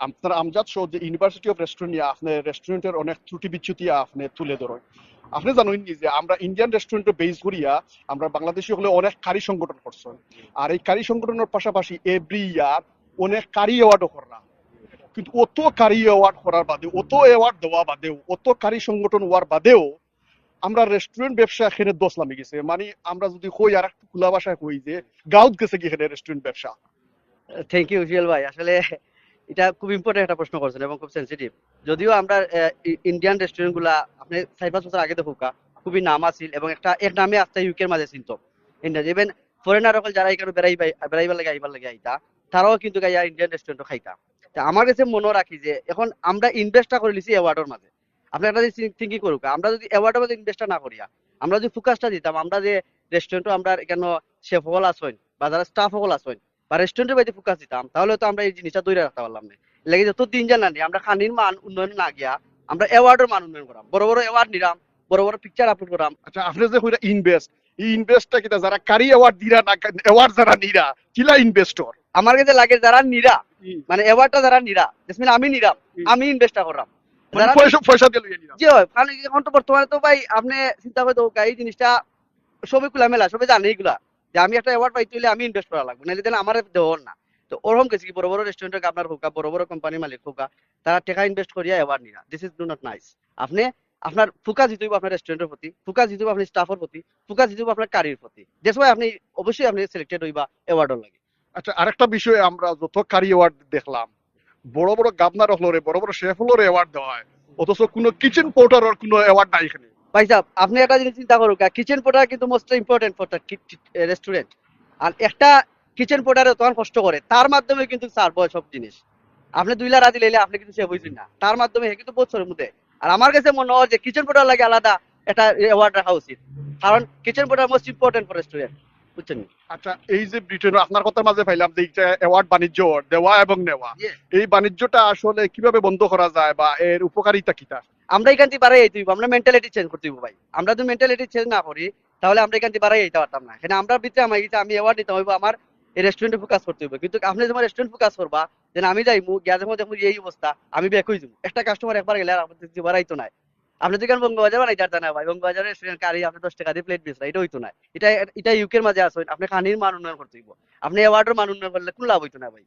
আপনার আমজাদ শো যে university of restaurant নিয়ে আপনি রেস্টুরেন্টের অনেক ত্রুটি বিচ্যুতি আপনি তুলে ধরেন। আপনি জানেন নি যে আমরা ইন্ডিয়ান রেস্টুরেন্টে বেস করিয়া আমরা বাংলাদেশি হলে অনেক কারি সংগঠন করছেন। আর এই কারি সংগঠনের পাশাপাশি এভরি ইয়ার অনেক কারি অ্যাওয়ার্ডও করলাম। কিন্তু অত কারি অ্যাওয়ার্ড করার বাদে, অত অ্যাওয়ার্ড দেওয়া বাদেও, অত কারি সংগঠন হওয়ার বাদেও আমরা রেস্টুরেন্ট ব্যবসা এখানে দোষ নামে গেছে। মানে আমরা যদি কই আর একটু খোলা ভাষায় কই যে গাউত গেছে কি এখানে রেস্টুরেন্ট ব্যবসা। থ্যাংক ইউ উজ্জ্বল ভাই। আসলে এটা খুব ইম্পর্টেন্ট একটা প্রশ্ন করছেন এবং খুব সেন্সিটিভ। যদিও আমরা ইন্ডিয়ান রেস্টুরেন্ট গুলা আপনি 4-5 বছর আগে দেখুকা খুবই নাম আছিল এবং একটা এক নামে আস্তে ইউকের মাঝে চিনত ইন্ডিয়া। ইভেন ফরেনার সকল যারা এখানে বেড়াইবার লাগে আইবার লাগে আইতা, তারাও কিন্তু গাইয়া ইন্ডিয়ান রেস্টুরেন্টও খাইতা। তা আমার কাছে মনে রাখি যে এখন আমরা ইনভেস্টটা করে লিছি অ্যাওয়ার্ডের মাঝে। আপনি একটা থিঙ্কিং করুক, আমরা যদি অ্যাওয়ার্ডের মাঝে ইনভেস্টটা না করিয়া আমরা যদি ফোকাসটা দিতাম, আমরা যে রেস্টুরেন্টও আমরা এখানে শেফ হল আসেন বা যারা স্টাফ হল আসেন বা রেস্টুরেন্টের বাইরে ফোকাস দিতাম, তাহলে তো আমরা এই জিনিসটা ধরে রাখতে পারলাম না। লাগে যত দিন জানানি আমরা খানির মান উন্নয়ন না গিয়া আমরা অ্যাওয়ার্ডের মান উন্নয়ন করাম, বড় বড় অ্যাওয়ার্ড নিলাম, বড় বড় পিকচার আপলোড করাম। আচ্ছা আপনি যে কইরা ইনভেস্ট, এই ইনভেস্টটা কিটা যারা কারি অ্যাওয়ার্ড দিরা না, অ্যাওয়ার্ড যারা নিরা কিলা ইনভেস্টর। আমার কাছে লাগে যারা নিরা, মানে অ্যাওয়ার্ডটা যারা নিরা, জেসমিন আমি নিরাম, আমি ইনভেস্টটা করলাম। মানে যারা পয়সা পয়সা দিয়ে লইয়া নিরা। জি হয়, কারণ এখন তো বর্তমানে তো ভাই আপনি চিন্তা করে তো এই জিনিসটা সবই খোলামেলা, সবাই জানে এগুলা যে আমি একটা অ্যাওয়ার্ড পাইতে হলে আমি ইনভেস্ট করা লাগবে, নাহলে আমার দেওয়ার না। তো ওরকম কিছু কি বড় বড় রেস্টুরেন্টের আপনার হোকা, বড় বড় কোম্পানির মালিক হোকা, তারা টাকা ইনভেস্ট করিয়া অ্যাওয়ার্ড নিরা, this is do not nice. আপনি আপনার ফোকাস দিতে হবে আপনার রেস্টুরেন্টের প্রতি, ফোকাস দিতে হবে আপনার স্টাফের প্রতি, ফোকাস দিতে হবে আপনার কারির প্রতি। দ্যাটস ওয়াই আপনি অবশ্যই আপনি সিলেক্টেড হইবা অ্যাওয়ার্ডও লাগে। আচ্ছা আরেকটা বিষয়, আমরা যত কারি অ্যাওয়ার্ড দেখলাম, বড় বড় গাবনার হলরে, বড় বড় শেফ হলরে অ্যাওয়ার্ড দেওয়া হয়, অথচ কোনো কিচেন পোর্টারের কোনো অ্যাওয়ার্ড নাই এখানে। ভাই সাহেব আপনি একটা জিনিস চিন্তা করুক, কিচেন পোর্টার কিন্তু মোস্ট ইম্পর্টেন্ট ফর রেস্টুরেন্ট। আর একটা কিচেন পোর্টারে তখন কষ্ট করে, তার মাধ্যমে কিন্তু সার্ভ হয় সব জিনিস। আপনি 2 লাখ রাজি লাইলে আপনি কিন্তু সে বুঝবেন না, তার মাধ্যমে হে কিন্তু বছরের মধ্যে। আর আমার কাছে মনে হয় যে কিচেন পোর্টার লাগে আলাদা একটা অ্যাওয়ার্ড রাখা উচিত, কারণ kitchen porter most important for restaurant, বুঝছেন? আচ্ছা এই যে ব্রিটেন, আপনার কথার মাঝে পাইলাম যে অ্যাওয়ার্ড বাণিজ্য দেওয়া এবং নেওয়া, Yes. এই বাণিজ্যটা আসলে কিভাবে বন্ধ করা যায় বা এর উপকারিতা কিটা? আমরা এখান থেকে বাড়াই যেতে হইব, আমরা মেন্টালিটি চেঞ্জ করতে হইব ভাই। আমরা যদি মেন্টালিটি চেঞ্জ না করি তাহলে আমরা এখান থেকে বাড়াই যেতে পারতাম না। এখানে আমরা ভিতরে আমার গেছে আমি অ্যাওয়ার্ড দিতে হইব, আমার এই রেস্টুরেন্টে ফোকাস করতে হইব। কিন্তু আপনি যখন রেস্টুরেন্ট ফোকাস করবা, যেন আমি যাইমু গিয়া যখন দেখবো যে এই অবস্থা, আমি ব্যাক হয়ে যাবো। একটা কাস্টমার একবার গেলে আর আমাদের কিছু বাড়াইতো না। আপনি যদি বঙ্গবাজার বানাই যার না ভাই, বঙ্গবাজারের রেস্টুরেন্ট কারি আপনি 10 টাকা দিয়ে প্লেট বেচরা, এটা হইতো না। এটা এটা ইউকের মাঝে আসেন, আপনি খানির মান উন্নয়ন করতে হইব। আপনি অ্যাওয়ার্ডের মান উন্নয়ন করলে কোনো লাভ হইতো না ভাই।